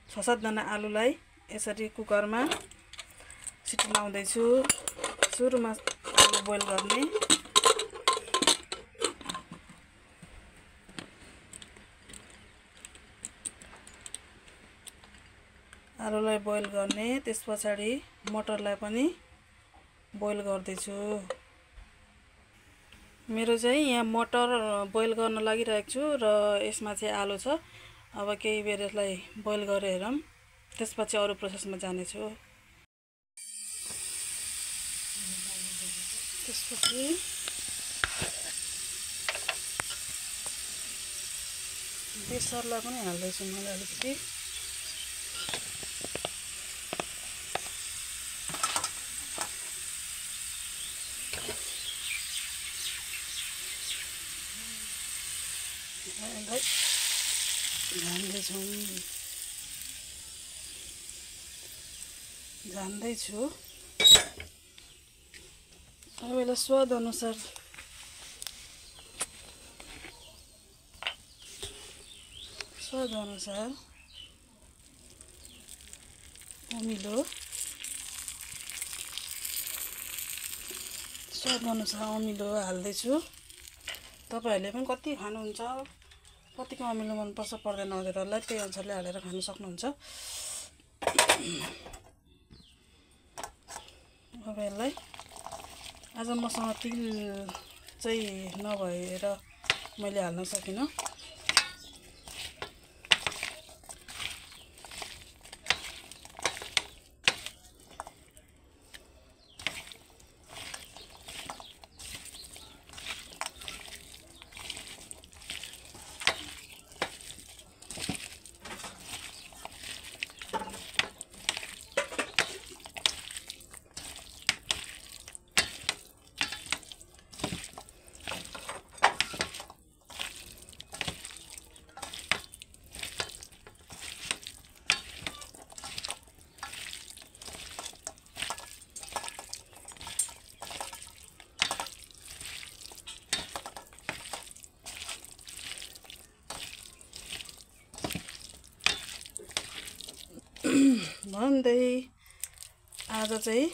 6-7 जना आलुलाई यसरी कुकरमा सिटी लाउँदै छु। सुरुमा आलु बोइल गर्ने। आलुलाई बोइल गर्ने, त्यसपछि मटरलाई पनि बोइल गर्दै छु। मेरो चाहिँ यहाँ मटर बोइल गर्न लागिरहेको छु र यसमा चाहिँ आलु छ। अब केही बेर यसलाई बोइल गरेर हेरौँ, त्यसपछि अरु प्रोसेसमा जाने छु। त्यसपछि बेसारलाई पनि हाल्दै छु मैले अलिकति। झान्दै छु। अब यसलाई स्वाद अनुसार अमिलो, हाल्दै छु। तपाईहरुले पनि कति खानुहुन्छ, कतिको अमिलो मन पर्छ पर्दैन हजुरहरुलाई त्यही अनुसारले हालेर खान सक्नुहुन्छ। अब यसलाई आज मसँग तिल चाहिँ नभएर मैले हाल्न सकिनँ। भन्दै आज चाहिँ